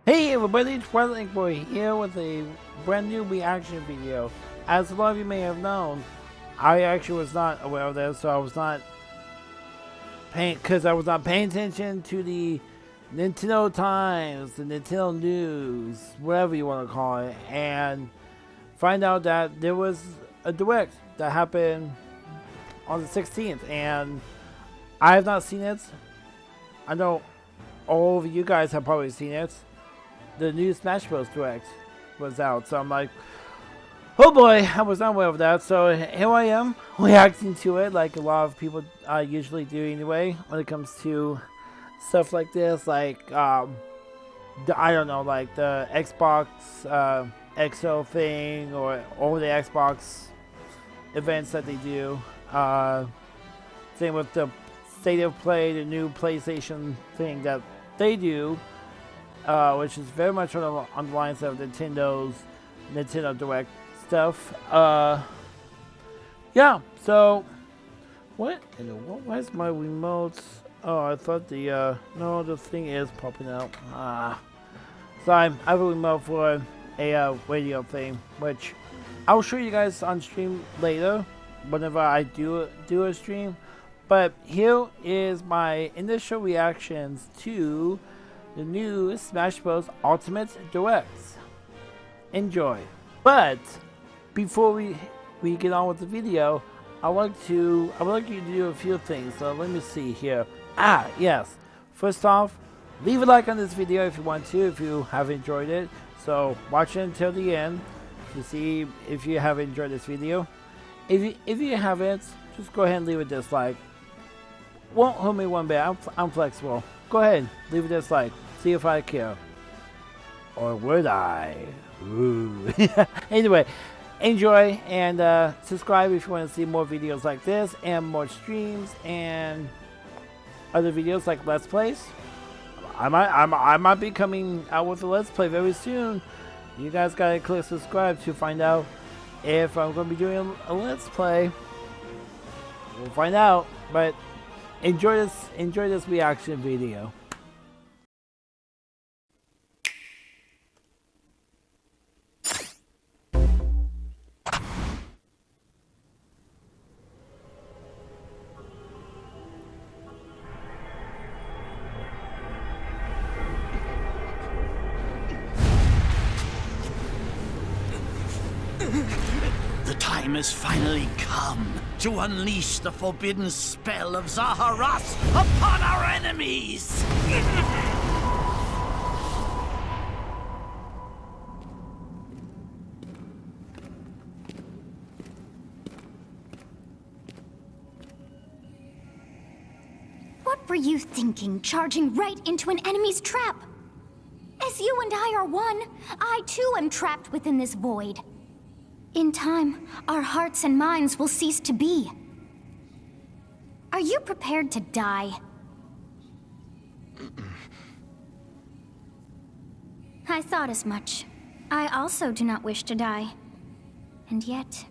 Hey everybody, Twilight Boy here with a brand new reaction video. As a lot of you may have known, I actually was not aware of this, so I was not paying attention to the Nintendo Times, the Nintendo News, whatever you want to call it, and find out that there was a direct that happened on the 16th, and I have not seen it. I know all of you guys have probably seen it. The new Smash Bros. Direct was out, so I'm like, oh boy, I was not aware of that. So here I am reacting to it, like a lot of people usually do anyway, when it comes to stuff like this, like I don't know, like the Xbox XO thing, or all the Xbox events that they do. Same with the State of Play, the new PlayStation thing that they do. Which is very much on the lines of Nintendo Direct stuff. Yeah, so what? Why is my remote? Oh, I thought the no, the thing is popping out. So I have a remote for a radio thing, which I'll show you guys on stream later, whenever I do a stream. But here is my initial reactions to the new Smash Bros. Ultimate Directs. Enjoy. But before we get on with the video, I would like you to do a few things. So let me see here. Yes. First off, leave a like on this video if you want to, if you have enjoyed it. So watch it until the end to see if you have enjoyed this video. If you haven't, just go ahead and leave a dislike. Won't hurt me one bit. I'm flexible. Go ahead, leave a dislike. See if I care. Or would I? Ooh. Anyway, enjoy and subscribe if you want to see more videos like this and more streams and other videos like Let's Plays. I might be coming out with a Let's Play very soon. You guys gotta click subscribe to find out if I'm gonna be doing a Let's Play. We'll find out, but enjoy this reaction video. The time has finally come to unleash the forbidden spell of Zaharas upon our enemies! What were you thinking, charging right into an enemy's trap? As you and I are one, I too am trapped within this void. In time, our hearts and minds will cease to be. Are you prepared to die? I thought as much. I also do not wish to die. And yet,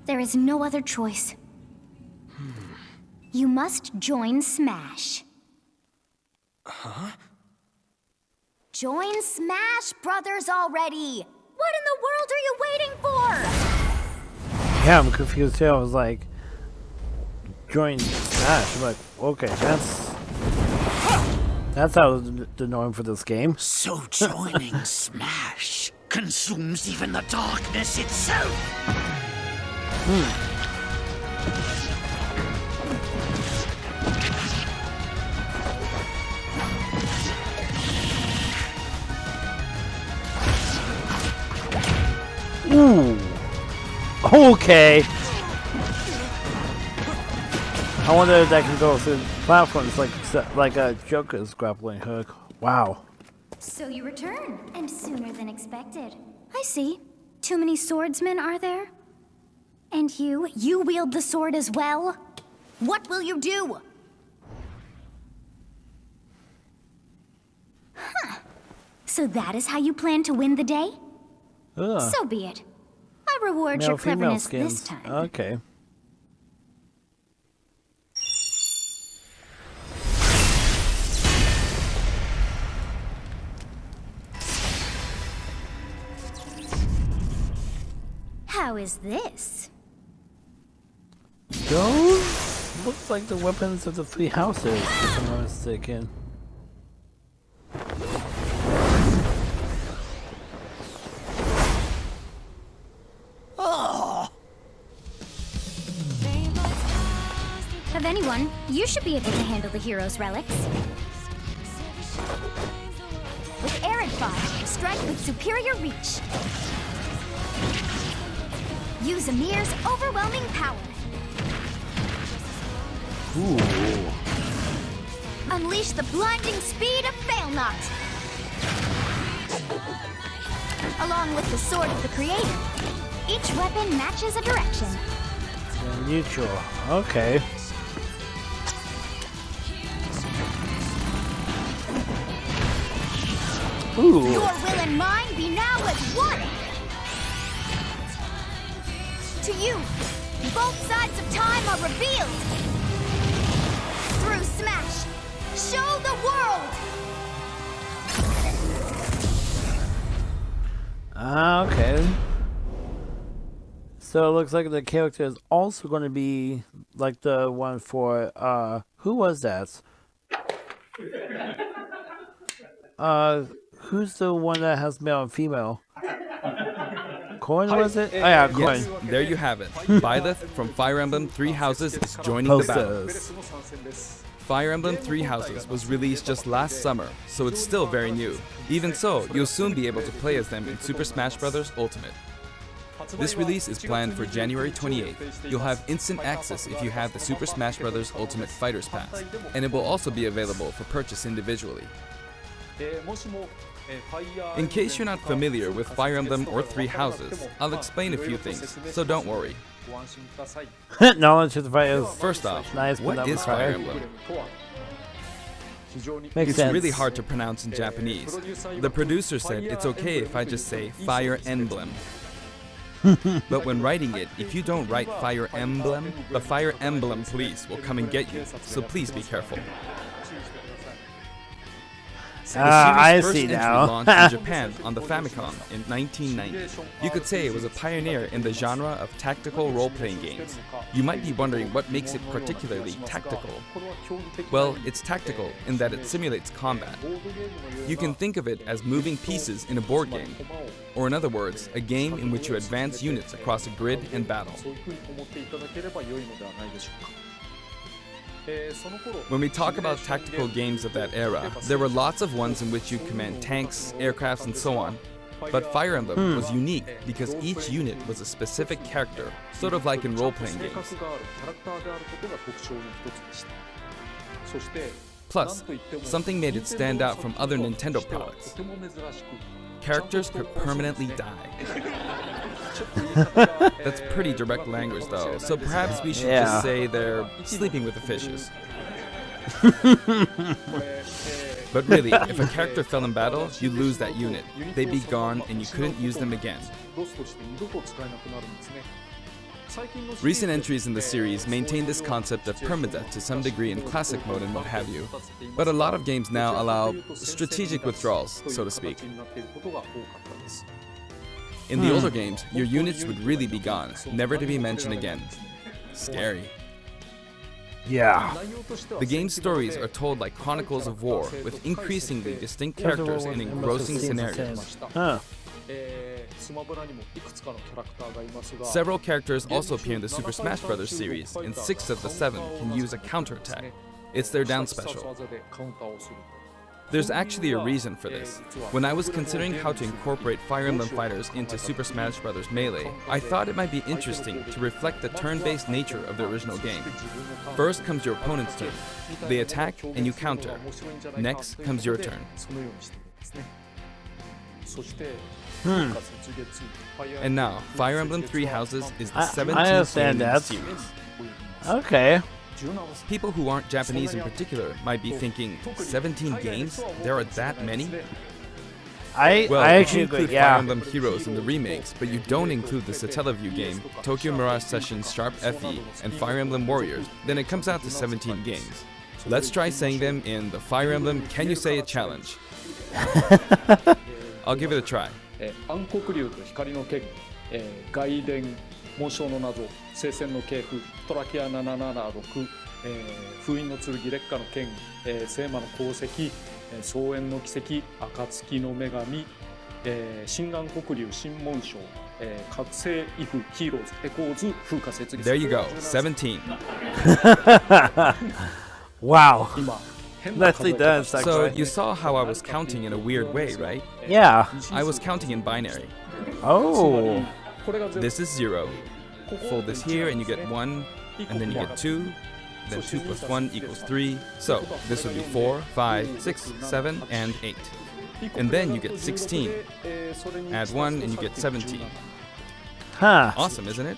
there is no other choice. You must join Smash. Huh? Join Smash Brothers already! What in the world are you waiting for? Yeah, I'm confused too. I was like, join Smash. I'm like, okay, that's out of the norm for this game. So joining Smash consumes even the darkness itself! Ooh. Okay. I wonder if that can go through platforms like a Joker's grappling hook. Wow. So you return, and sooner than expected. I see. Too many swordsmen, are there? And you wield the sword as well? What will you do? Huh. So that is how you plan to win the day? Ugh. So be it. I reward your cleverness this time. Okay. How is this? Those look like the weapons of the three houses, if I'm not mistaken. Of anyone, you should be able to handle the hero's relics. With Arid Fire, strike with superior reach. Use Amir's overwhelming power. Ooh. Unleash the blinding speed of Failnaught. Along with the Sword of the Creator, each weapon matches a direction. Neutral. Okay. Ooh. Your will and mine be now as one! To you, both sides of time are revealed! Through Smash, show the world! Okay. So it looks like the character is also going to be like the one for, who was that? Who's the one that has male and female? Coin, was it? Oh yeah, Coin. Yes, there you have it. Byleth from Fire Emblem Three Houses is joining the battle. Posters. Fire Emblem Three Houses was released just last summer, so it's still very new. Even so, you'll soon be able to play as them in Super Smash Bros. Ultimate. This release is planned for January 28th. You'll have instant access if you have the Super Smash Bros. Ultimate Fighters Pass, and it will also be available for purchase individually. In case you're not familiar with Fire Emblem or Three Houses, I'll explain a few things, so don't worry. Knowledge of the fighters. First off, Nice, but what not is Fire required. Emblem? Makes It's sense. really hard to pronounce in Japanese. The producer said it's okay if I just say Fire Emblem. But when writing it, if you don't write Fire Emblem, the Fire Emblem police will come and get you, so please be careful. The I series' first see entry now. launched in Japan on the Famicom in 1990. You could say it was a pioneer in the genre of tactical role-playing games. You might be wondering what makes it particularly tactical. Well, it's tactical in that it simulates combat. You can think of it as moving pieces in a board game, or in other words, a game in which you advance units across a grid and battle. When we talk about tactical games of that era, there were lots of ones in which you command tanks, aircrafts, and so on. But Fire Emblem was unique because each unit was a specific character, sort of like in role-playing games. Plus, something made it stand out from other Nintendo products. Characters could permanently die. That's pretty direct language though, so perhaps we should just say they're sleeping with the fishes. But really, if a character fell in battle, you'd lose that unit. They'd be gone and you couldn't use them again. Recent entries in the series maintain this concept of permadeath to some degree in classic mode and what have you, but a lot of games now allow strategic withdrawals, so to speak. In the older games, your units would really be gone, never to be mentioned again. Scary. Yeah. The game's stories are told like chronicles of war, with increasingly distinct characters and engrossing scenarios. Huh. Several characters also appear in the Super Smash Bros. Series, and 6 of the 7 can use a counterattack. It's their down special. There's actually a reason for this. When I was considering how to incorporate Fire Emblem fighters into Super Smash Bros. Melee, I thought it might be interesting to reflect the turn-based nature of the original game. First comes your opponent's turn. They attack and you counter. Next comes your turn. And now, Fire Emblem Three Houses is the 17th game understand in the that. series. Okay. People who aren't Japanese in particular might be thinking, 17 games? There are that many? Well, I if actually you agree, include yeah. Fire Emblem Heroes in the remakes, but you don't include the Satellaview game, Tokyo Mirage Sessions Sharp FE, and Fire Emblem Warriors, then it comes out to 17 games. Let's try saying them in the Fire Emblem Can You Say It challenge. I'll give it a try. 外伝紋章の謎聖戦の系譜トラキア776、封印の剣烈火の剣、聖魔の功績、双縁の奇跡暁の女神、心眼黒竜新紋章、覚醒イフヒーローズエコーズ風化設立 There you go, 17. Wow. 今 Nicely done, So Sakurai. you saw how I was counting in a weird way, right? Yeah. I was counting in binary. Oh. This is 0. Fold this here and you get 1, and then you get 2. Then 2 plus 1 equals 3. So this would be 4, 5, 6, 7, and 8. And then you get 16. Add 1 and you get 17. Huh. Awesome, isn't it?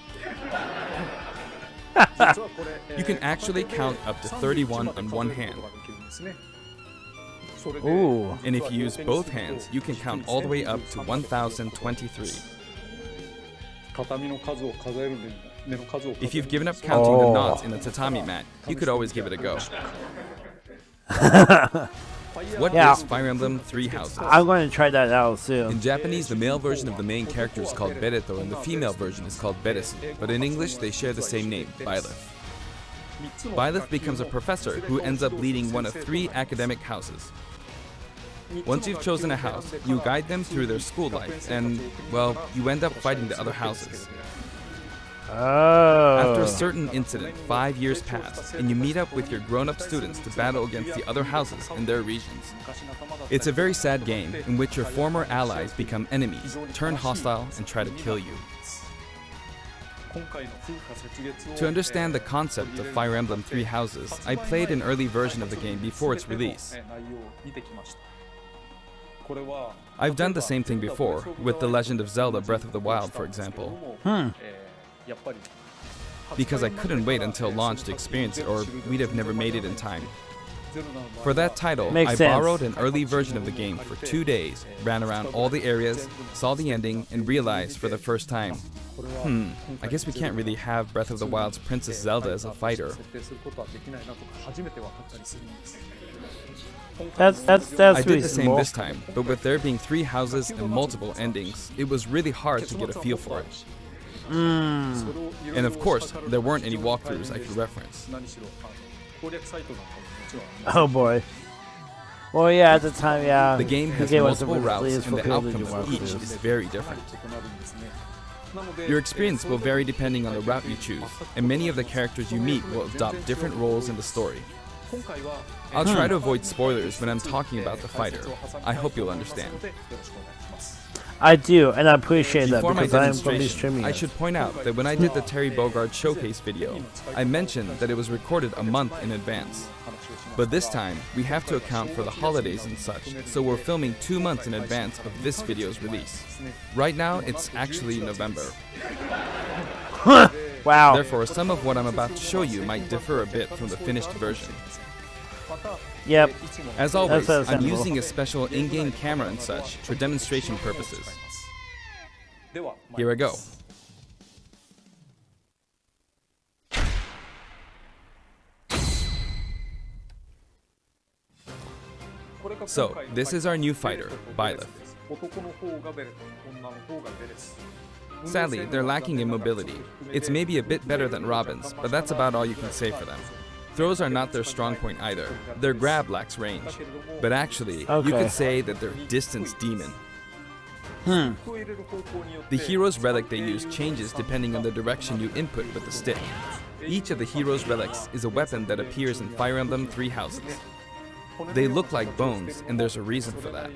You can actually count up to 31 on one hand. Ooh. And if you use both hands, you can count all the way up to 1023. If you've given up counting the knots in the tatami mat, you could always give it a go. What Yeah. is Fire Emblem Three Houses? I'm going to try that out In soon. Japanese, the male version of the main character is called Bereto and the female version is called Beresu, but in English they share the same name, Byleth. Byleth becomes a professor who ends up leading one of 3 academic houses. Once you've chosen a house, you guide them through their school life and, well, you end up fighting the other houses. After a Oh. certain incident, 5 years pass, and you meet up with your grown-up students to battle against the other houses in their regions. It's a very sad game in which your former allies become enemies, turn hostile, and try to kill you. To understand the concept of Fire Emblem Three Houses, I played an early version of the game before its release. I've done the same thing before, with The Legend of Zelda Breath of the Wild, for example. Because I couldn't wait until launch to experience it, or we'd have never made it in time. For that title, Makes I sense. borrowed an early version of the game for 2 days, ran around all the areas, saw the ending, and realized for the first time, I guess we can't really have Breath of the Wild's Princess Zelda as a fighter. That's I did the reasonable. same this time, but with there being 3 houses and multiple endings, it was really hard to get a feel for it. And of course, there weren't any walkthroughs I could reference. Oh boy. Well, yeah, at the time, yeah. The game has wasn't multiple routes, released and for the people to outcome do of each walkthroughs. is very different. Your experience will vary depending on the route you choose, and many of the characters you meet will adopt different roles in the story. I'll try to avoid spoilers when I'm talking about the fighter. I hope you'll understand. I do, and I appreciate that Before my because I'm going to be demonstration, streaming I it. should point out that when I did the Terry Bogard showcase video, I mentioned that it was recorded a month in advance. But this time, we have to account for the holidays and such, so we're filming 2 months in advance of this video's release. Right now, it's actually November. Wow. Therefore, some of what I'm about to show you might differ a bit from the finished version. Yep. As always, That's I'm understandable. using a special in-game camera and such for demonstration purposes. Here I go. So, this is our new fighter, Byleth. Sadly, they're lacking in mobility. It's maybe a bit better than Robin's, but that's about all you can say for them. Throws are not their strong point either. Their grab lacks range. But actually, you Okay. could say that they're distance demon. The hero's relic they use changes depending on the direction you input with the stick. Each of the hero's relics is a weapon that appears in Fire Emblem Three Houses. They look like bones, and there's a reason for that.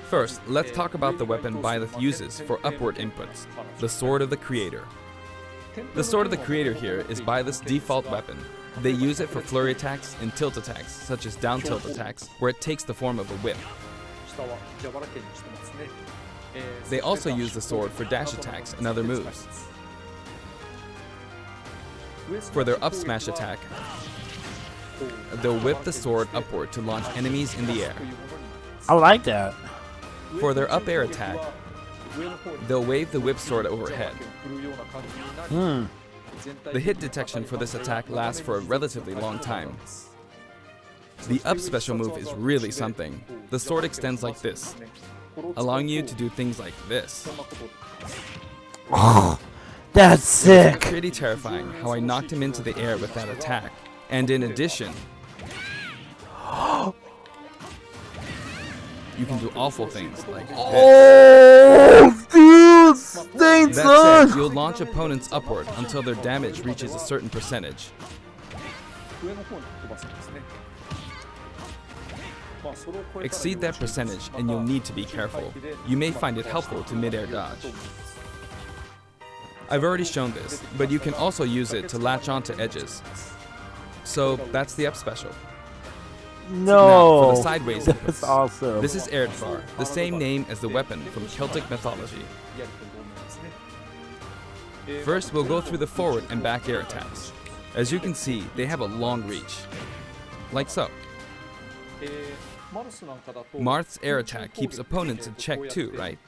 First, let's talk about the weapon Byleth uses for upward inputs, the Sword of the Creator. The Sword of the Creator here is Byleth's default weapon. They use it for flurry attacks and tilt attacks, such as down tilt attacks, where it takes the form of a whip. They also use the sword for dash attacks and other moves. For their up smash attack, they'll whip the sword upward to launch enemies in the air. I like that. For their up air attack, they'll wave the whip sword overhead. The hit detection for this attack lasts for a relatively long time. The up special move is really something. The sword extends like this. allowing you to do things like this. Oh, that's sick. Pretty terrifying how I knocked him into the air with that attack. And in addition, you can do awful things like this. Oh, dude, thanks, That said, you'll launch opponents upward until their damage reaches a certain percentage. Exceed that percentage and you'll need to be careful. You may find it helpful to mid-air dodge. I've already shown this, but you can also use it to latch onto edges. So that's the up special. No. Now, for the sideways That's inputs. awesome. This is Erdvar, the same name as the weapon from Celtic mythology. First, we'll go through the forward and back air attacks. As you can see, they have a long reach. Like so. Marth's air attack keeps opponents in check too, right?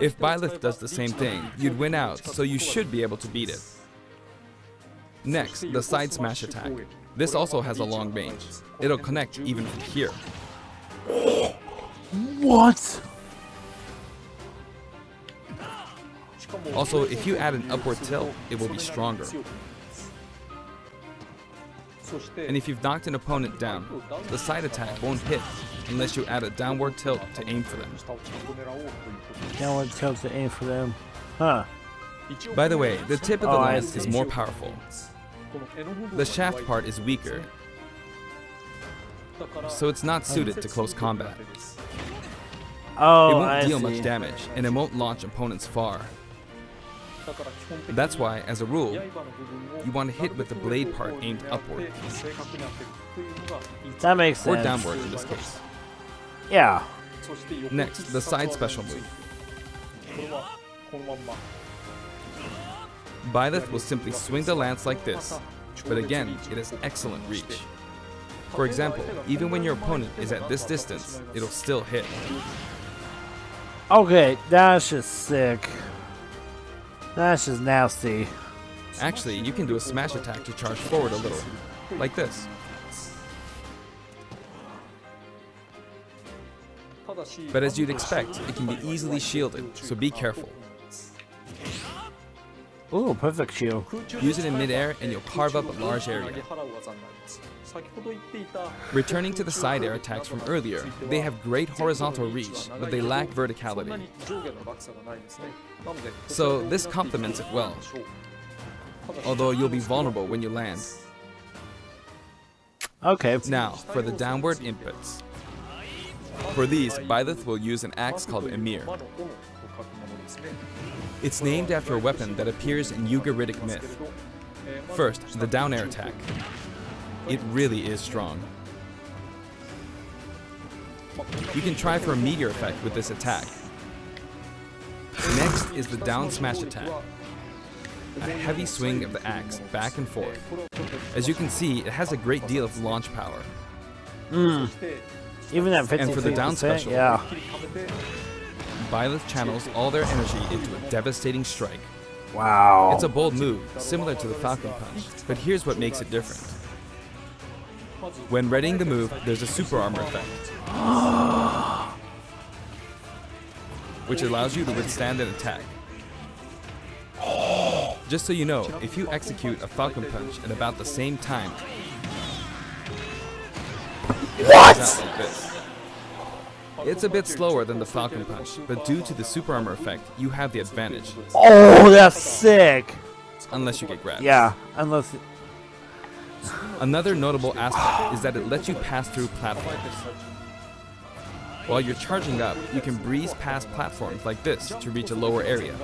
If Byleth does the same thing, you'd win out, so you should be able to beat it. Next, the side smash attack. This also has a long range. It'll connect even from here. What? Also, if you add an upward tilt, it will be stronger. And if you've knocked an opponent down, the side attack won't hit unless you add a downward tilt to aim for them. Downward tilt to aim for them. Huh. By the way, the tip of the Oh, I lance is see. more powerful. The shaft part is weaker, so it's not suited to close combat. Oh, It won't I deal see. much damage, and it won't launch opponents far. That's why, as a rule, you want to hit with the blade part aimed upward, That makes sense. or downward in this case. Yeah. Next, the side special move. Byleth will simply swing the lance like this, but again, it has excellent reach. For example, even when your opponent is at this distance, it'll still hit. Okay, that's just sick. That's just nasty. Actually, you can do a smash attack to charge forward a little, like this. But as you'd expect, it can be easily shielded, so be careful. Ooh, perfect shield. Use it in midair and you'll carve up a large area. Returning to the side air attacks from earlier, they have great horizontal reach, but they lack verticality. So this complements it well, although you'll be vulnerable when you land. Okay. Now, for the downward inputs. For these, Byleth will use an axe called Emir. It's named after a weapon that appears in Ugaritic myth. First, the down air attack. It really is strong. You can try for a meteor effect with this attack. Next is the down smash attack. A heavy swing of the axe back and forth. As you can see, it has a great deal of launch power. Even at 50%, And for the down special. yeah. Byleth channels all their energy into a devastating strike. Wow. It's a bold move, similar to the Falcon Punch, but here's what makes it different. When readying the move, there's a super armor effect, which allows you to withstand an attack. Just so you know, if you execute a Falcon Punch at about the same time, What? like this. It's a bit slower than the Falcon Punch, but due to the super armor effect, you have the advantage, Oh, that's sick. unless you get grabbed. Yeah, unless. Another notable aspect is that it lets you pass through platforms. While you're charging up, you can breeze past platforms like this to reach a lower area.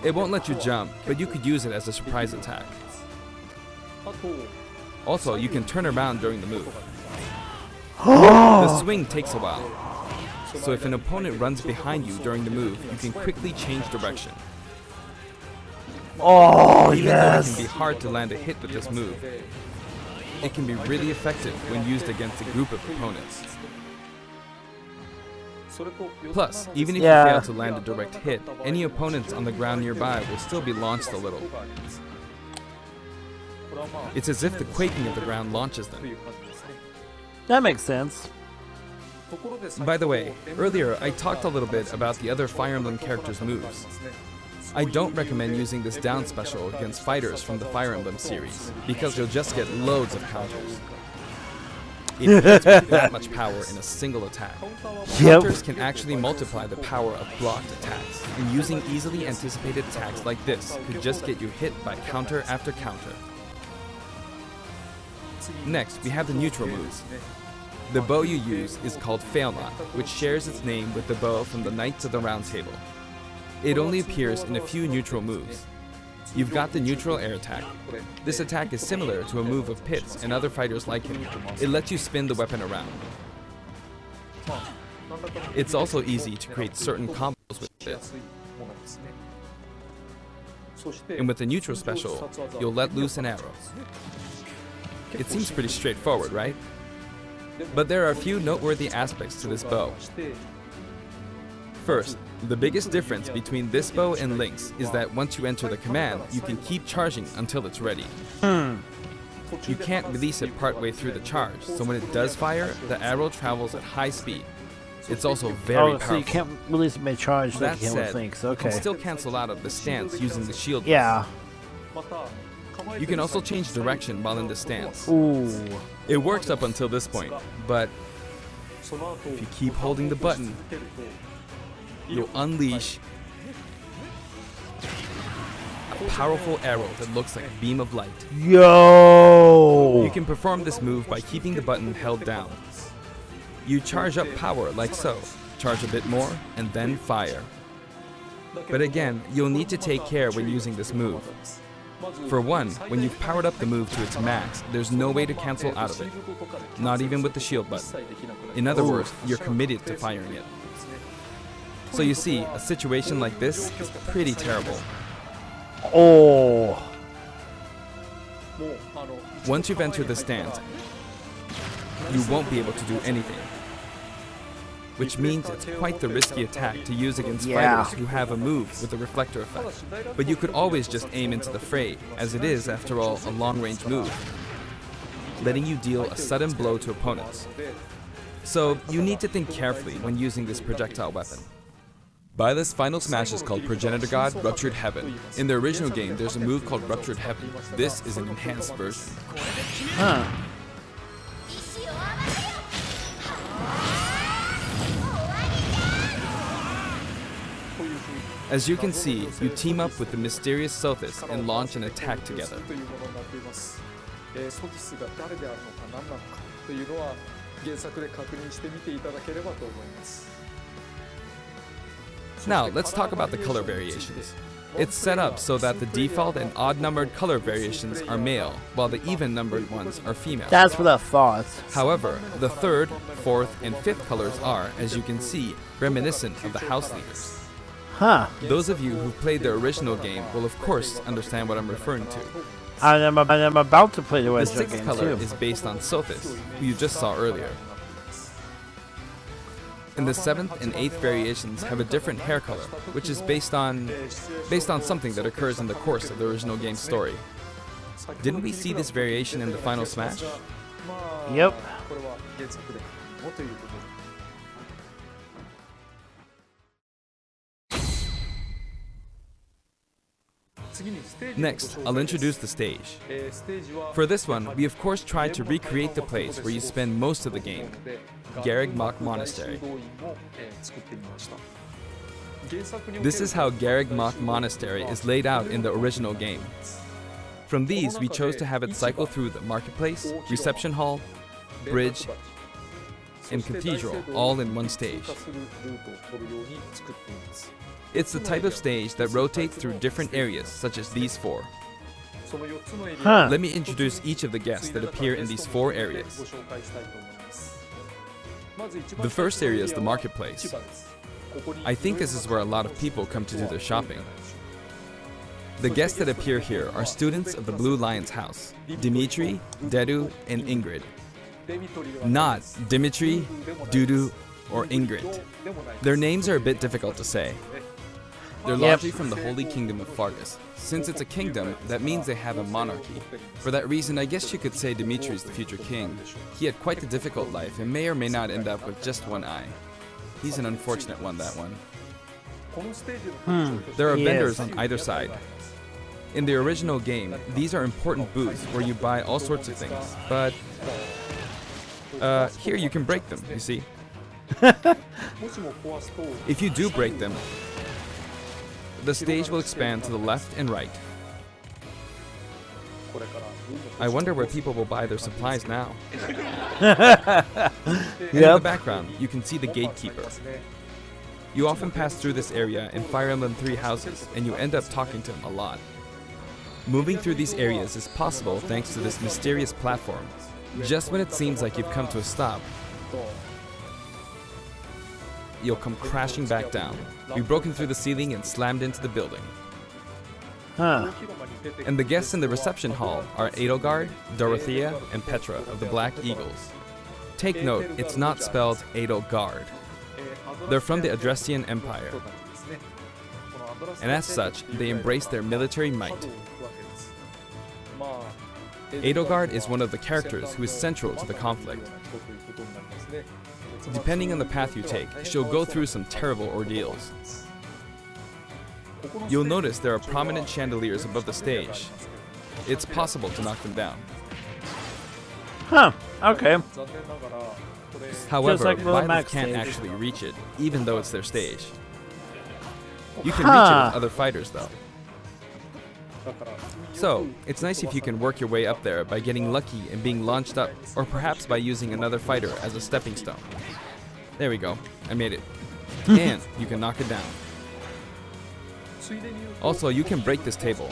It won't let you jump, but you could use it as a surprise attack. Also, you can turn around during the move. The swing takes a while, so if an opponent runs behind you during the move, you can quickly change direction. Oh, Even though it can yes. be hard to land a hit with this move, it can be really effective when used against a group of opponents. Plus, even if Yeah. you fail to land a direct hit, any opponents on the ground nearby will still be launched a little. It's as if the quaking of the ground launches them. That makes sense. By the way, earlier I talked a little bit about the other Fire Emblem characters' moves. I don't recommend using this down special against fighters from the Fire Emblem series, because you'll just get loads of counters. It hits with that much power in a single attack. Yep. Counters can actually multiply the power of blocked attacks, and using easily anticipated attacks like this could just get you hit by counter after counter. Next, we have the neutral moves. The bow you use is called Failnaught, which shares its name with the bow from the Knights of the Round Table. It only appears in a few neutral moves. You've got the neutral air attack. This attack is similar to a move of Pit's and other fighters like him. It lets you spin the weapon around. It's also easy to create certain combos with it. And with the neutral special, you'll let loose an arrow. It seems pretty straightforward, right? But there are a few noteworthy aspects to this bow. First, the biggest difference between this bow and Link's is that once you enter the command, you can keep charging until it's ready. You can't release it partway through the charge, so when it does fire, the arrow travels at high speed. It's also very powerful. So you can't release it mid-charge like That you can with said, Link's. you Okay. can still cancel out of the stance using the shield. Yeah. You can also change direction while in the stance. Ooh. It works up until this point, but if you keep holding the button, you'll unleash a powerful arrow that looks like a beam of light. Yo. You can perform this move by keeping the button held down. You charge up power like so, charge a bit more, and then fire. But again, you'll need to take care when using this move. For one, when you've powered up the move to its max, there's no way to cancel out of it. Not even with the shield button. In other words, you're committed to firing it. So you see, a situation like this is pretty terrible. Oh. Once you've entered the stance, you won't be able to do anything. Which means it's quite the risky attack to use against Yeah. fighters who have a move with a reflector effect. But you could always just aim into the fray, as it is, after all, a long-range move, letting you deal a sudden blow to opponents. So you need to think carefully when using this projectile weapon. Byleth's final smash is called Progenitor God Ruptured Heaven. In the original game, there's a move called Ruptured Heaven. This is an enhanced version. Huh. As you can see, you team up with the mysterious Sothis and launch an attack together. Now, let's talk about the color variations. It's set up so that the default and odd-numbered color variations are male, while the even-numbered ones are female. That's what I thought. However, the third, fourth, and fifth colors are, as you can see, reminiscent of the house leaders. Huh. Those of you who played the original game will of course understand what I'm referring to. I'm about to play the The original sixth game color too. is based on Sothis, who you just saw earlier. And the seventh and eighth variations have a different hair color, which is based on something that occurs in the course of the original game's story. Didn't we see this variation in the final smash? Yep. Next, I'll introduce the stage. For this one, we of course tried to recreate the place where you spend most of the game, Garreg Mach Monastery. This is how Garreg Mach Monastery is laid out in the original game. From these, we chose to have it cycle through the marketplace, reception hall, bridge, and cathedral all in one stage. It's the type of stage that rotates through different areas, such as these four. Huh. Let me introduce each of the guests that appear in these four areas. The first area is the marketplace. I think this is where a lot of people come to do their shopping. The guests that appear here are students of the Blue Lion's house, Dimitri, Dedu, and Ingrid. Not Dimitri, Dudu, or Ingrid. Their names are a bit difficult to say. They're largely from the Holy Kingdom of Faerghus. Since it's a kingdom, that means they have a monarchy. For that reason, I guess you could say Dimitri's the future king. He had quite a difficult life and may or may not end up with just one eye. He's an unfortunate one, that one. There are He vendors is. on either side. In the original game, these are important booths where you buy all sorts of things, but here you can break them, you see. If you do break them, the stage will expand to the left and right. I wonder where people will buy their supplies now. And in the background, you can see the gatekeeper. You often pass through this area in Fire Emblem 3 houses, and you end up talking to him a lot. Moving through these areas is possible thanks to this mysterious platform. Just when it seems like you've come to a stop, you'll come crashing back down. We've broken through the ceiling and slammed into the building. Huh. And the guests in the reception hall are Edelgard, Dorothea, and Petra of the Black Eagles. Take note, it's not spelled Edelgard. They're from the Adressian Empire, and as such, they embrace their military might. Edelgard is one of the characters who is central to the conflict. Depending on the path you take, she'll go through some terrible ordeals. You'll notice there are prominent chandeliers above the stage. It's possible to knock them down. Huh. Okay. However, like the Violet Max can't stage. actually reach it, even though it's their stage. You can reach it with other fighters, though. So, it's nice if you can work your way up there by getting lucky and being launched up, or perhaps by using another fighter as a stepping stone. There we go, I made it. And you can knock it down. Also, you can break this table.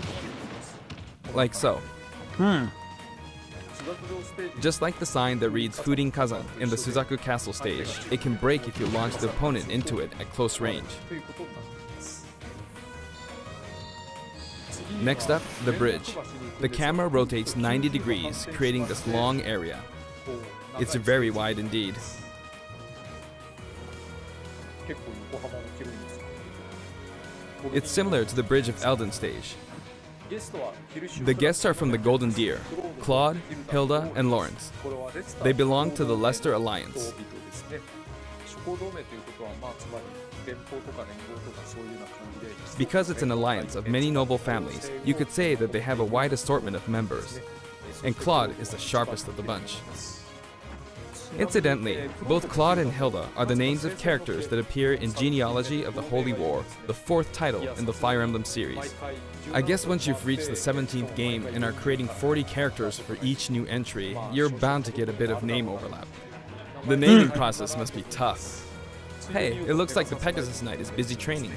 Like so. Just like the sign that reads Furin Kazan in the Suzaku Castle stage, it can break if you launch the opponent into it at close range. Next up, the bridge. The camera rotates 90 degrees, creating this long area. It's very wide indeed. It's similar to the Bridge of Elden stage. The guests are from the Golden Deer, Claude, Hilda, and Lawrence. They belong to the Leicester Alliance. Because it's an alliance of many noble families, you could say that they have a wide assortment of members. And Claude is the sharpest of the bunch. Incidentally, both Claude and Hilda are the names of characters that appear in Genealogy of the Holy War, the 4th title in the Fire Emblem series. I guess once you've reached the 17th game and are creating 40 characters for each new entry, you're bound to get a bit of name overlap. The naming process must be tough. Hey, it looks like the Pegasus Knight is busy training.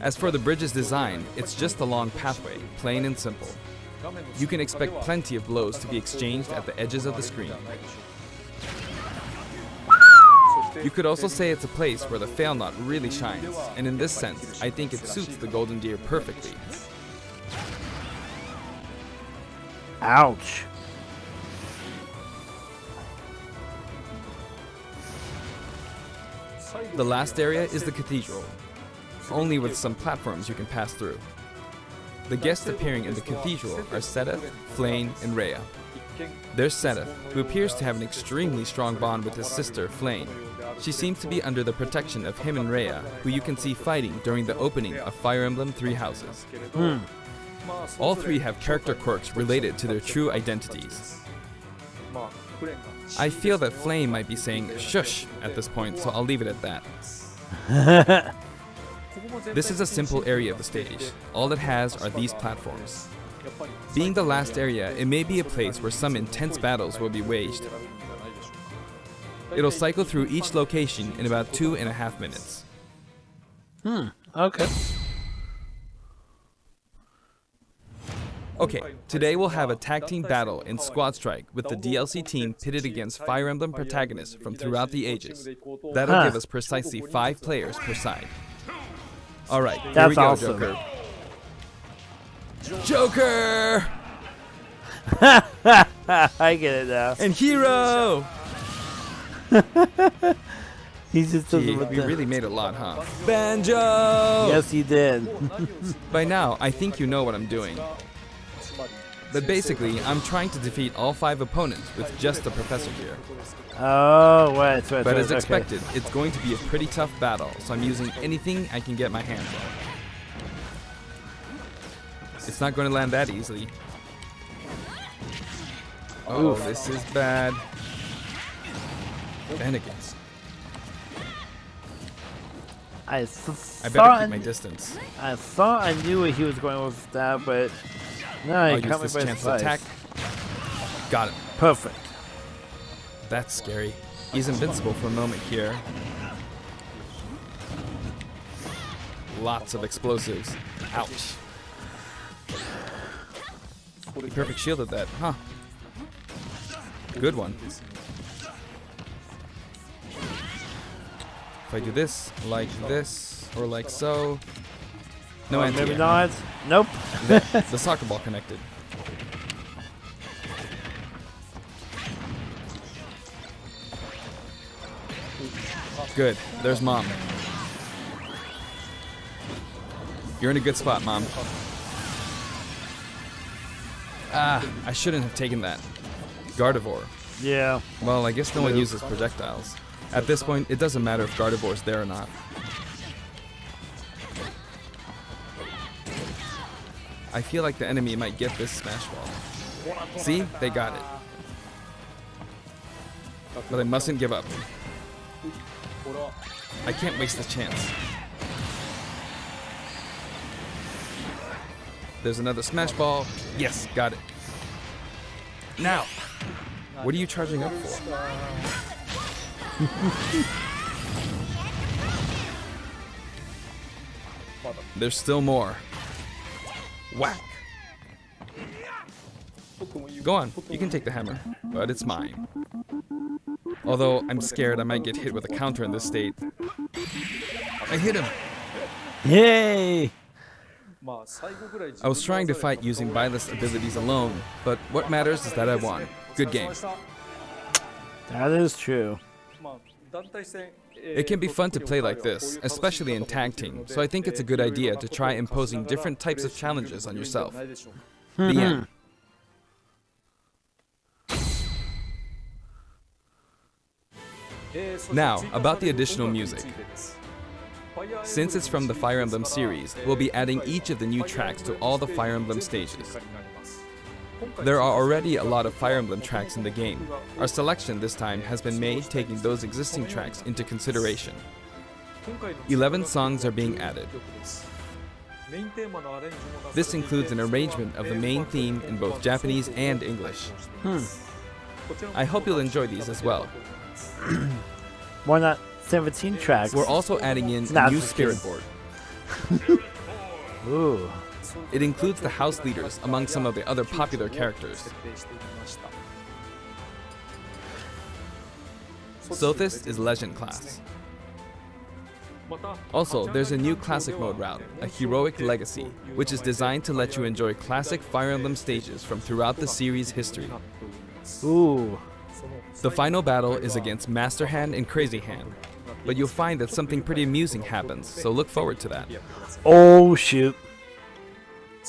As for the bridge's design, it's just a long pathway, plain and simple. You can expect plenty of blows to be exchanged at the edges of the screen. You could also say it's a place where the Fail Knot really shines, and in this sense, I think it suits the Golden Deer perfectly. Ouch. The last area is the cathedral, only with some platforms you can pass through. The guests appearing in the cathedral are Sedith, Flayn, and Rhea. There's Sedith, who appears to have an extremely strong bond with his sister, Flayn. She seems to be under the protection of him and Rhea, who you can see fighting during the opening of Fire Emblem 3 Houses. All three have character quirks related to their true identities. I feel that Flayn might be saying shush at this point, so I'll leave it at that. This is a simple area of the stage. All it has are these platforms. Being the last area, it may be a place where some intense battles will be waged. It'll cycle through each location in about 2.5 minutes. Okay. Okay, today we'll have a tag team battle in Squad Strike with the DLC team pitted against Fire Emblem protagonists from throughout the ages. That'll give us precisely 5 players per side. Alright, here That's we go, awesome. Joker! Joker! I get it now. And Hero! He just doesn't Gee, look we that- really made a lot, huh? Banjo! Yes, he did. By now, I think you know what I'm doing. But basically, I'm trying to defeat all 5 opponents with just the Professor here. Oh, right. But as okay. expected, it's going to be a pretty tough battle, so I'm using anything I can get my hands on. It's not going to land that easily. Oh, this is bad. Finnegan. I I thought better keep my distance. I thought I knew where he was going with that, but no, I'll he use caught me this by chance to surprise. attack. Got him. Perfect. That's scary. He's invincible for a moment here. Lots of explosives. Ouch. He perfect shielded that, huh? Good one. If I do this, or like so. No Oh, anti. maybe not. Nope. The soccer ball connected. Good. There's Mom. You're in a good spot, Mom. Ah, I shouldn't have taken that. Gardevoir. Yeah. Well, I guess no one uses projectiles. At this point, it doesn't matter if Gardevoir's there or not. I feel like the enemy might get this Smash Ball. See? They got it. But I mustn't give up. I can't waste this chance. There's another Smash Ball. Yes, got it. Now, what are you charging up for? There's still more. Whack. Go on, you can take the hammer, but it's mine. Although I'm scared I might get hit with a counter in this state. I hit him. Yay! I was trying to fight using Byleth's abilities alone, but what matters is that I won. Good game. That is true. It can be fun to play like this, especially in tag team, so I think it's a good idea to try imposing different types of challenges on yourself. The end. Now, about the additional music. Since it's from the Fire Emblem series, we'll be adding each of the new tracks to all the Fire Emblem stages. There are already a lot of Fire Emblem tracks in the game. Our selection this time has been made taking those existing tracks into consideration. 11 songs are being added. This includes an arrangement of the main theme in both Japanese and English. I hope you'll enjoy these as well. Why not 17 tracks? We're also adding in Nah, a new just kidding. spirit board. Ooh. It includes the house leaders among some of the other popular characters. Sothis is Legend class. Also, there's a new classic mode route, a Heroic Legacy, which is designed to let you enjoy classic Fire Emblem stages from throughout the series' history. Ooh. The final battle is against Master Hand and Crazy Hand, but you'll find that something pretty amusing happens, so look forward to that. Oh, shoot.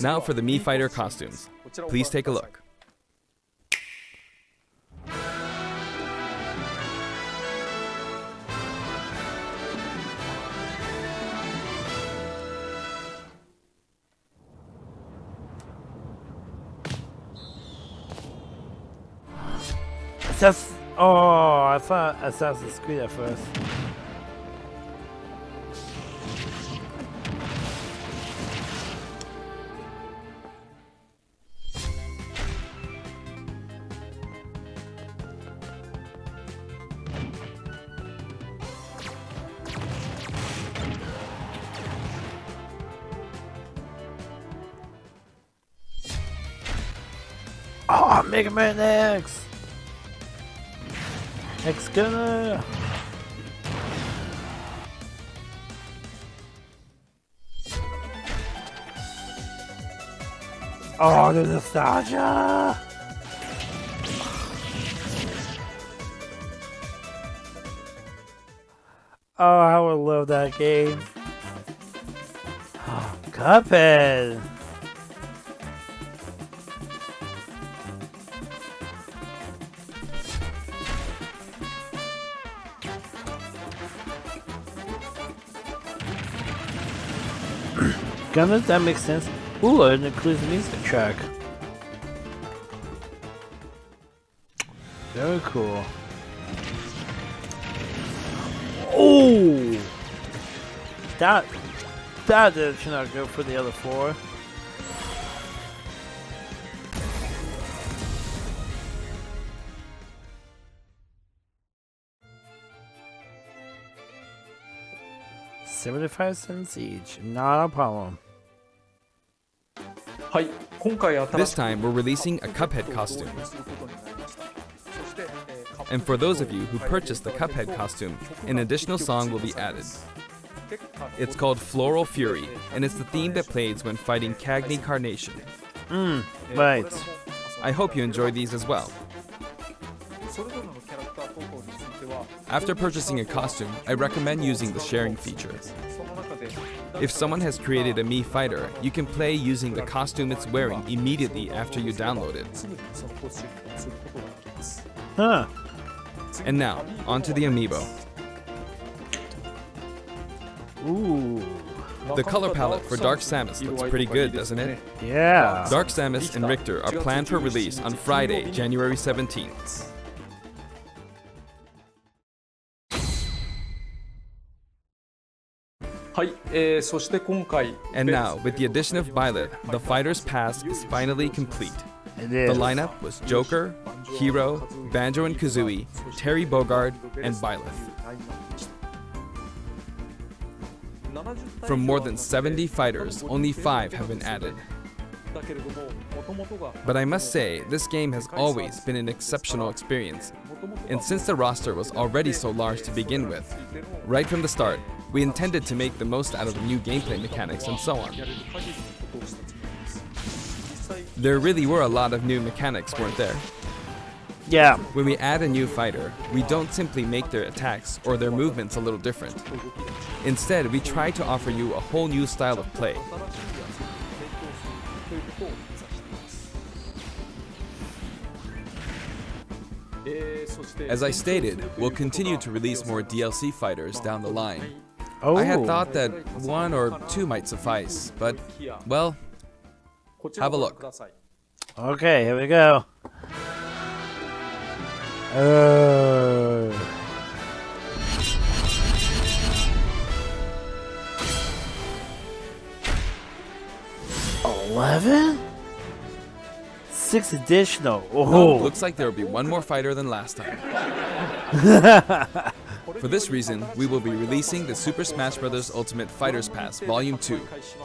Now for the Mii Fighter costumes. Please take a look. Oh, I thought Assassin's Creed at first. Oh, Mega Man X! X-Gunner! Oh, the nostalgia! Oh, how I love that game. Oh, Cuphead. Goodness, that makes sense. Ooh, it includes a music track. Very cool. Oh! That should not go for the other 4. $0.75 each. Not a problem. This time, we're releasing a Cuphead costume. And for those of you who purchased the Cuphead costume, an additional song will be added. It's called Floral Fury, and it's the theme that plays when fighting Cagney Carnation. Right. I hope you enjoy these as well. After purchasing a costume, I recommend using the sharing feature. If someone has created a Mii fighter, you can play using the costume it's wearing immediately after you download it. Huh. And now, onto the amiibo. Ooh. The color palette for Dark Samus looks pretty good, doesn't it? Yeah. Dark Samus and Richter are planned for release on Friday, January 17th. And now, with the addition of Byleth, the Fighter's Pass is finally complete. It The is. lineup was Joker, Hero, Banjo and Kazooie, Terry Bogard, and Byleth. From more than 70 fighters, only 5 have been added. But I must say, this game has always been an exceptional experience. And since the roster was already so large to begin with, right from the start, we intended to make the most out of the new gameplay mechanics and so on. There really were a lot of new mechanics, weren't there? Yeah. When we add a new fighter, we don't simply make their attacks or their movements a little different. Instead, we try to offer you a whole new style of play. As I stated, we'll continue to release more DLC fighters down the line. Oh. I had thought that 1 or 2 might suffice, but, well, have a look. Okay, here we go. $11? 6 additional. Oh. Looks like there will be 1 more fighter than last time. For this reason, we will be releasing the Super Smash Bros. Ultimate Fighters Pass Volume 2.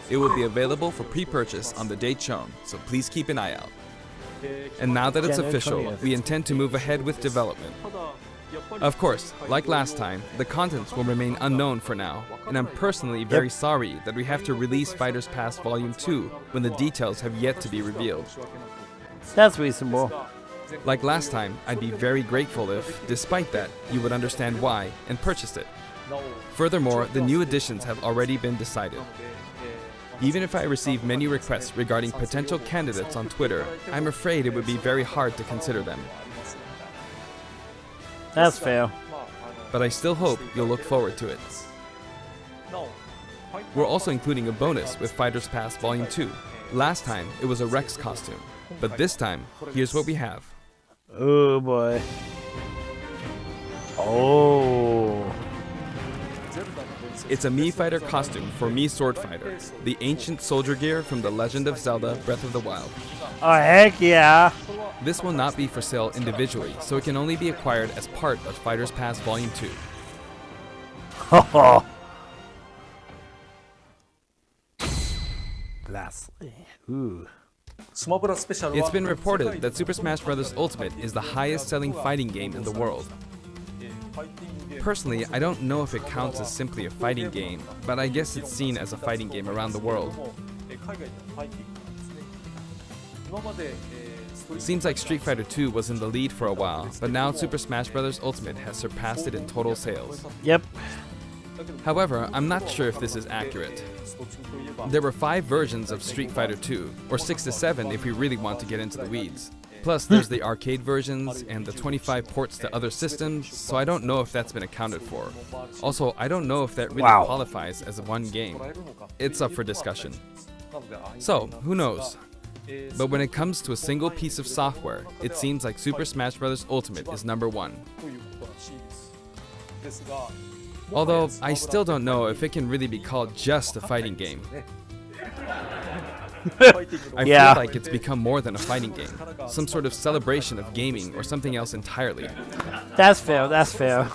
It will be available for pre-purchase on the date shown, so please keep an eye out. And now that it's January official, 20th. we intend to move ahead with development. Of course, like last time, the contents will remain unknown for now, and I'm personally very sorry that we have to release Fighters Pass Volume 2 when the details have yet to be revealed. That's reasonable. Like last time, I'd be very grateful if, despite that, you would understand why and purchase it. Furthermore, the new additions have already been decided. Even if I receive many requests regarding potential candidates on Twitter, I'm afraid it would be very hard to consider them. That's fair. But I still hope you'll look forward to it. We're also including a bonus with Fighters Pass Volume 2. Last time, it was a Rex costume. But this time, here's what we have. Oh boy. Oh. It's a Mii Fighter costume for Mii Sword Fighter, the ancient soldier gear from The Legend of Zelda Breath of the Wild. Oh heck yeah. This will not be for sale individually, so it can only be acquired as part of Fighters Pass Volume 2. Oh. Lastly. Ooh. It's been reported that Super Smash Bros. Ultimate is the highest-selling fighting game in the world. Personally, I don't know if it counts as simply a fighting game, but I guess it's seen as a fighting game around the world. Seems like Street Fighter II was in the lead for a while, but now Super Smash Bros. Ultimate has surpassed it in total sales. Yep. However, I'm not sure if this is accurate. There were 5 versions of Street Fighter 2, or 6 to 7 if we really want to get into the weeds. Plus, there's the arcade versions and the 25 ports to other systems, so I don't know if that's been accounted for. Also, I don't know if that really Wow. qualifies as one game. It's up for discussion. So, who knows? But when it comes to a single piece of software, it seems like Super Smash Bros. Ultimate is #1. Although, I still don't know if it can really be called just a fighting game. I Yeah. feel like it's become more than a fighting game, some sort of celebration of gaming or something else entirely. That's fair, that's fair.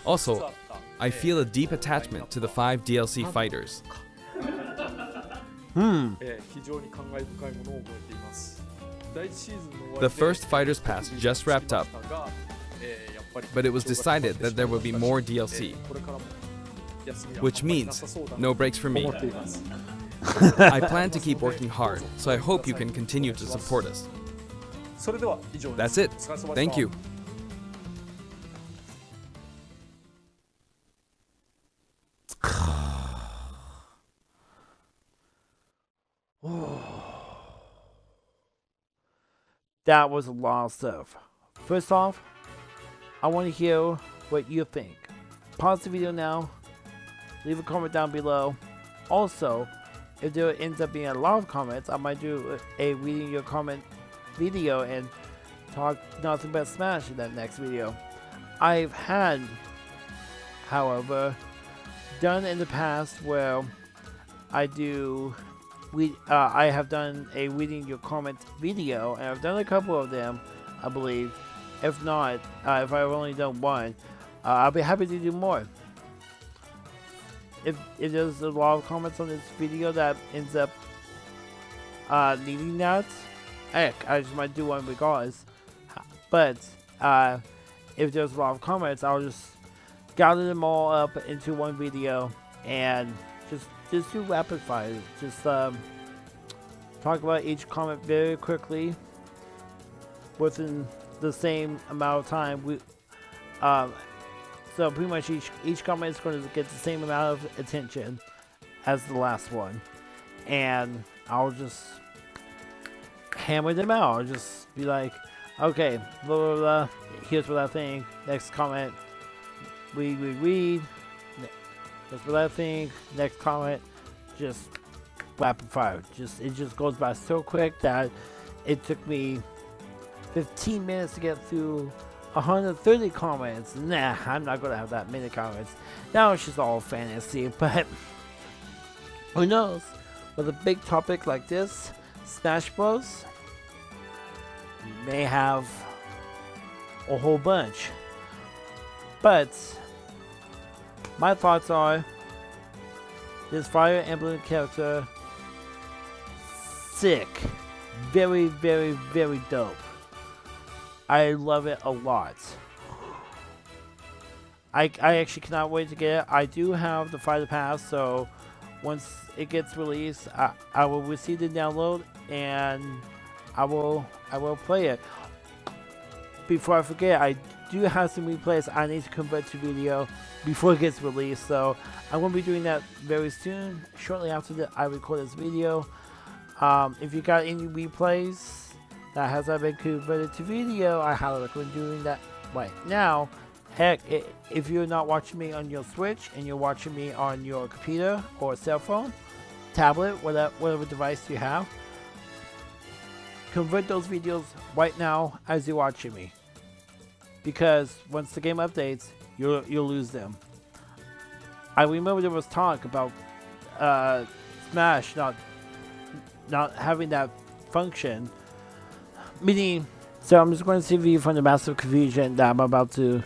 Also, I feel a deep attachment to the 5 DLC fighters. The first Fighters Pass just wrapped up, but it was decided that there will be more DLC, which means no breaks for me. I plan to keep working hard, so I hope you can continue to support us. That's it. Thank you. That was a lot of stuff. First off, I want to hear what you think. Pause the video now. Leave a comment down below. Also, if there ends up being a lot of comments, I might do a reading your comment video and talk nothing but Smash in that next video. I've had, however, done in the past where I have done a reading your comment video, and I've done a couple of them, I believe. If not, if I've only done one, I'll be happy to do more. If there's a lot of comments on this video that ends up needing that, heck, I just might do one regardless. But if there's a lot of comments, I'll just gather them all up into one video and just do rapid fire. Just talk about each comment very quickly within the same amount of time. So pretty much each comment is going to get the same amount of attention as the last one, and I'll just hammer them out. I'll just be like, okay, blah blah blah. Here's what I think. Next comment. Read. That's what I think. Next comment. Just rapid fire. It just goes by so quick that it took me 15 minutes to get through 130 comments. Nah, I'm not gonna have that many comments. Now it's just all fantasy, but who knows? With a big topic like this, Smash Bros, you may have a whole bunch. But my thoughts are, this Fire Emblem character, sick. Very, very, very dope. I love it a lot. I actually cannot wait to get it. I do have the Fighter Pass, so once it gets released, I will receive the download and I will play it. Before I forget, I do have some replays I need to convert to video before it gets released, so I'm going to be doing that very soon, shortly after I record this video. If you got any replays that hasn't been converted to video, I highly recommend doing that right now. Heck, if you're not watching me on your Switch and you're watching me on your computer or cell phone, tablet, whatever device you have, convert those videos right now as you're watching me. Because once the game updates, you'll lose them. I remember there was talk about Smash not having that function. Meaning, so I'm just going to save you from the massive confusion that I'm about to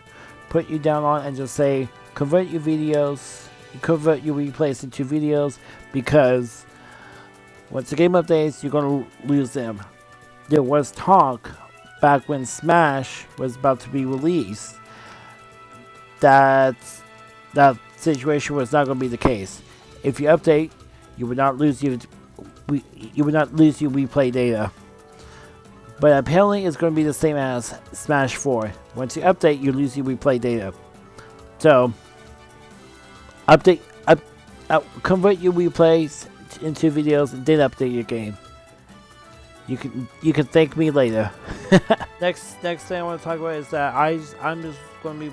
put you down on and just say, convert your videos, convert your replays into videos, because once the game updates, you're going to lose them. There was talk back when Smash was about to be released that situation was not going to be the case. If you update, you would not lose your replay data. But apparently it's going to be the same as Smash 4. Once you update, you lose your replay data. So, convert your replays into videos and then update your game. You can thank me later. Next thing I want to talk about is that I'm just going to be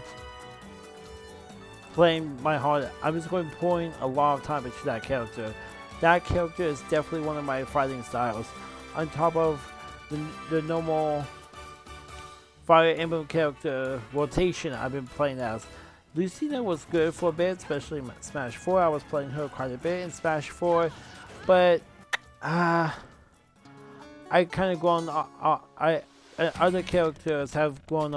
playing my heart. I'm just going to be pouring a lot of time into that character. That character is definitely one of my fighting styles. On top of the normal Fire Emblem character rotation I've been playing as. Lucina was good for a bit, especially in Smash 4. I was playing her quite a bit in Smash 4, but I kind of gone. Other characters have grown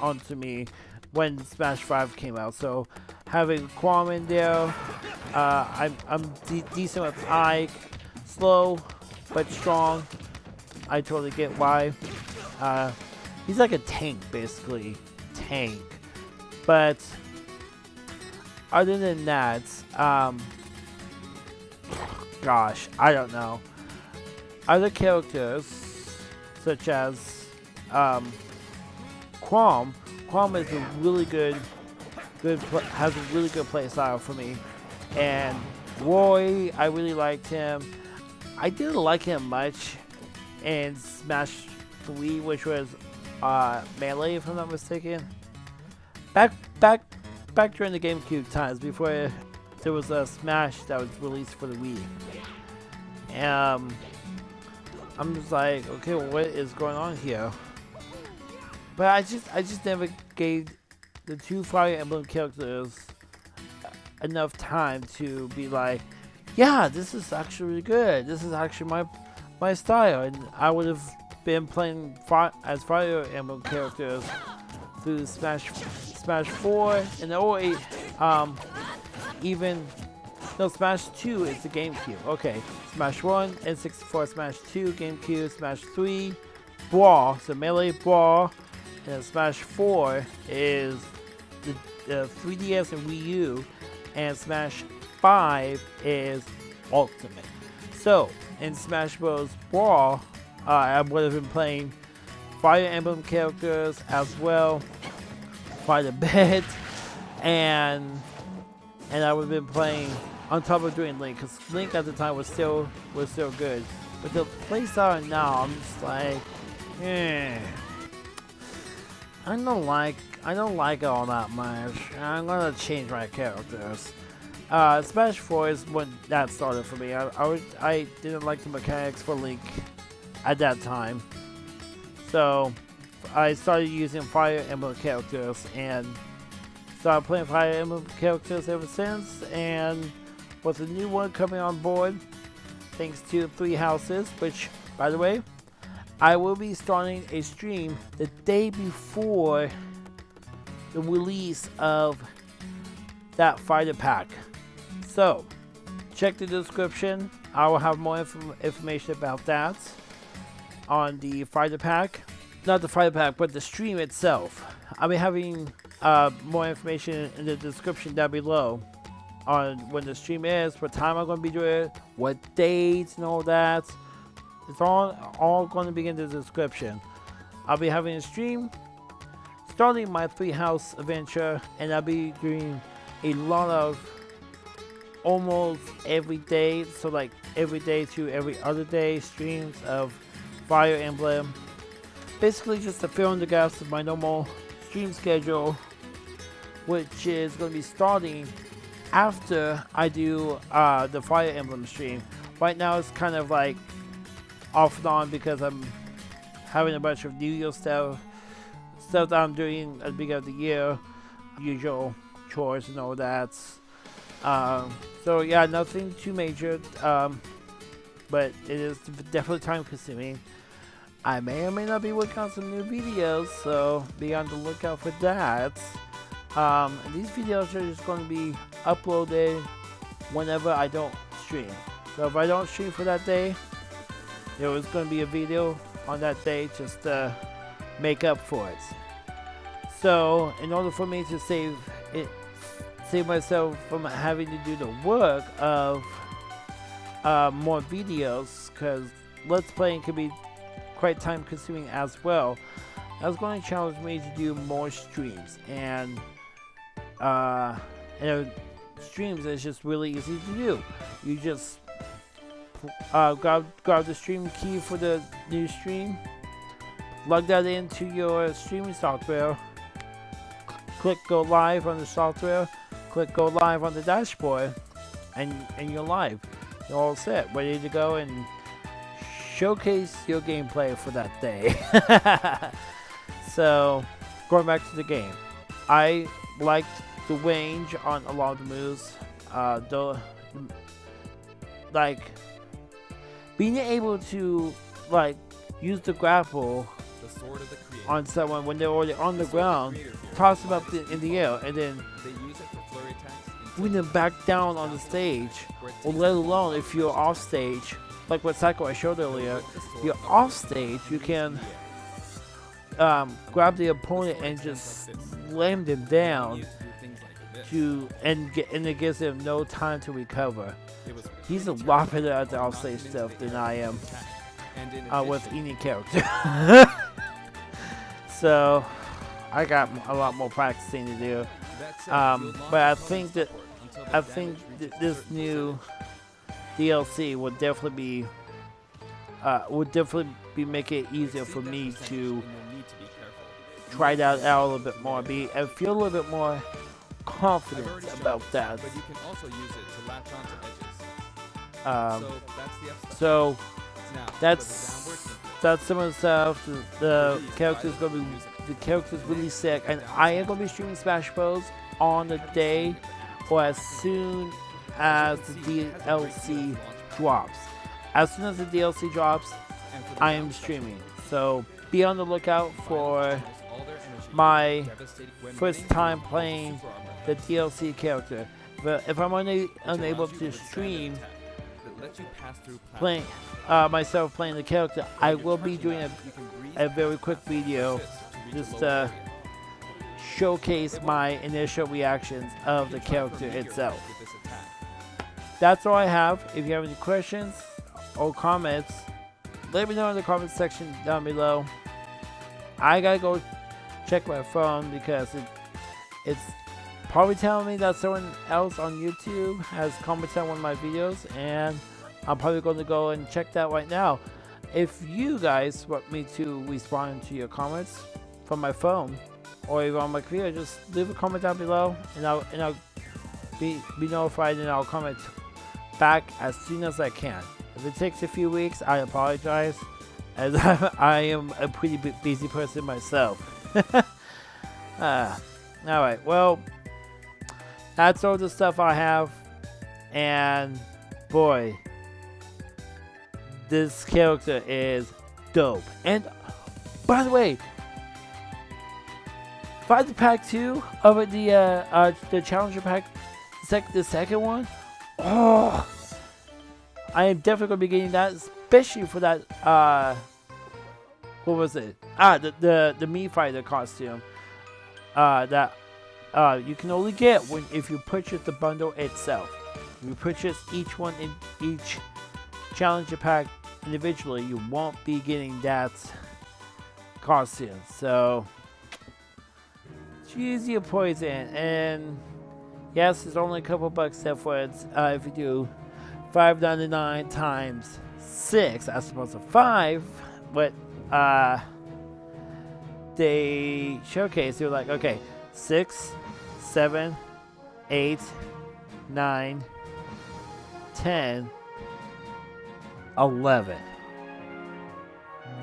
onto me when Smash 5 came out. So having Quam in there, I'm decent with Ike, slow but strong. I totally get why. He's like a tank, basically. Tank. But other than that, gosh, I don't know. Other characters, such as Quam is a really good has a really good play style for me. And Roy, I really liked him. I didn't like him much in Smash 3, which was Melee, if I'm not mistaken. Back during the GameCube times, before there was a Smash that was released for the Wii. I'm just like, okay, well, what is going on here? But I just never gave the two Fire Emblem characters enough time to be like, yeah, this is actually really good. This is actually my style, and I would have been playing as Fire Emblem characters through Smash 4 and 08, Smash 2 is the GameCube. Okay, Smash 1, N64, Smash 2, GameCube, Smash 3, Brawl, so Melee, Brawl, and then Smash 4 is the 3DS and Wii U, and Smash 5 is Ultimate. So, in Smash Bros. Brawl, I would have been playing Fire Emblem characters as well quite a bit, and I would have been playing on top of doing Link, because Link at the time was still good. But the playstyle now, I'm just like, I don't like it all that much. I'm gonna change my characters. Smash 4 is when that started for me. I didn't like the mechanics for Link at that time, so I started using Fire Emblem characters and started playing Fire Emblem characters ever since. And with a new one coming on board, thanks to Three Houses, which, by the way, I will be starting a stream the day before the release of that fighter pack. So, check the description. I will have more information about that on the fighter pack. Not the fighter pack, but the stream itself. I'll be having more information in the description down below on when the stream is, what time I'm going to be doing it, what dates and all that. It's all going to be in the description. I'll be having a stream starting my Three House adventure, and I'll be doing a lot of almost every day, so like every day to every other day streams of Fire Emblem. Basically just to fill in the gaps of my normal stream schedule, which is going to be starting after I do the Fire Emblem stream. Right now it's kind of like off and on because I'm having a bunch of New Year stuff that I'm doing at the beginning of the year, usual chores and all that. So yeah, nothing too major, but it is definitely time consuming. I may or may not be working on some new videos, so be on the lookout for that. And these videos are just going to be uploaded whenever I don't stream. So if I don't stream for that day, there was going to be a video on that day just to make up for it. So in order for me to save myself from having to do the work of more videos, because Let's Playing can be quite time consuming as well, I was going to challenge me to do more streams, and streams, it's just really easy to do. You just grab the stream key for the new stream, plug that into your streaming software, click go live on the software, click go live on the dashboard, and you're live. You're all set, ready to go and showcase your gameplay for that day. So, going back to the game, I liked the range on a lot of the moves. Like being able to use the grapple on someone when they're already on the ground, toss them up in the air, and then bring them back down on the stage, or let alone if you're off stage, like what Psycho I showed earlier, if you're off stage, you can grab the opponent and just slam them down and it gives them no time to recover. He's a lot better at the offstage stuff than I am with any character. So I got a lot more practicing to do. But I think that this new DLC would definitely be making it easier for me to try that out a little bit more. I feel a little bit more confident about that. But you can also use it to latch onto edges. So that's some of the stuff. The character's really sick, and I am gonna be streaming Smash Bros on the day or as soon as the DLC drops. As soon as the DLC drops, I am streaming. So be on the lookout for my first time playing the DLC character. But if I'm unable to stream myself playing the character, I will be doing a very quick video just to showcase my initial reactions of the character itself. That's all I have. If you have any questions or comments, let me know in the comment section down below. I gotta go check my phone because it's probably telling me that someone else on YouTube has commented on one of my videos, and I'm probably going to go and check that right now. If you guys want me to respond to your comments from my phone or even on my computer, just leave a comment down below, and I'll be notified, and I'll comment back as soon as I can. If it takes a few weeks, I apologize, as I am a pretty busy person myself. Alright, well, that's all the stuff I have, and boy, this character is dope. And by the way, find the pack 2 of the challenger pack, the second one. Oh, I am definitely gonna be getting that, especially for that. What was it? The Mii Fighter costume. That you can only get if you purchase the bundle itself. If you purchase each one in each challenger pack individually, you won't be getting that costume. So choose your poison, and yes, it's only a couple bucks there for it. If you do $5.99 times 6 as opposed to 5, but they showcase, they're like, okay, 6, 7, 8, 9, 10, 11.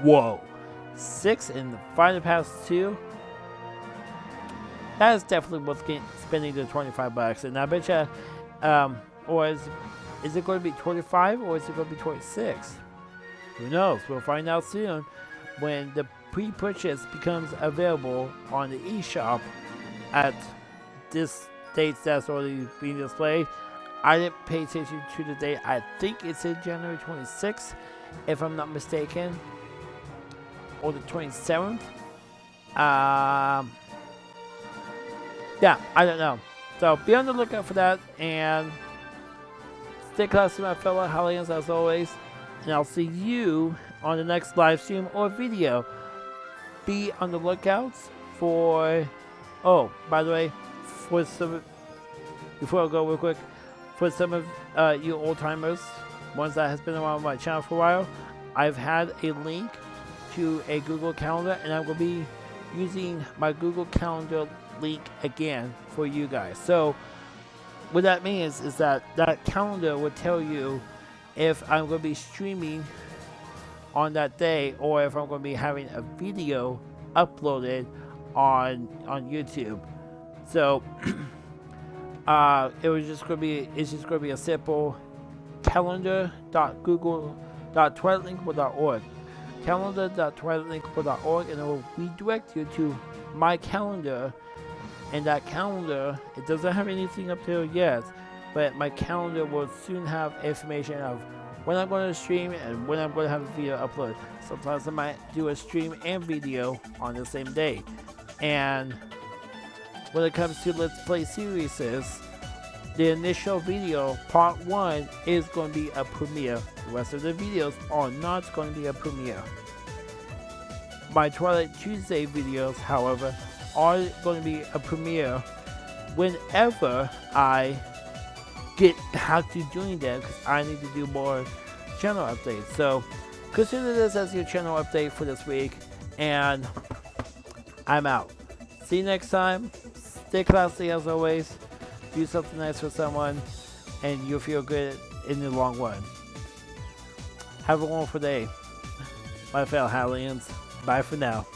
Whoa. 6 in the Final Pass 2. That is definitely worth spending the $25. And I bet you, or is it going to be 25 or is it going to be 26? Who knows? We'll find out soon when the pre-purchase becomes available on the eShop at this date that's already being displayed. I didn't pay attention to the date. I think it's in January 26th, if I'm not mistaken, or the 27th. Yeah, I don't know. So be on the lookout for that, and stay close to my fellow Hellions as always. And I'll see you on the next live stream or video. Be on the lookout for, oh, by the way, for some before I go real quick, for some of you old timers, ones that has been around my channel for a while, I've had a link to a Google Calendar, and I'm going to be using my Google Calendar link again for you guys. So what that means is that that calendar will tell you if I'm going to be streaming on that day, or if I'm going to be having a video uploaded on YouTube. So it's just going to be a simple calendar.google.toiletlinkable.org, calendar.toiletlinkable.org, and it will redirect you to my calendar. And that calendar, it doesn't have anything up there yet, but my calendar will soon have information of when I'm going to stream and when I'm going to have a video uploaded. Sometimes I might do a stream and video on the same day. And when it comes to Let's Play series, the initial video, part 1, is going to be a premiere. The rest of the videos are not going to be a premiere. My Twilight Tuesday videos, however, are going to be a premiere whenever I get how to doing that, because I need to do more channel updates. So consider this as your channel update for this week, and I'm out. See you next time. Stay classy as always. Do something nice for someone, and you'll feel good in the long run. Have a wonderful day, my fellow Hallians. Bye for now.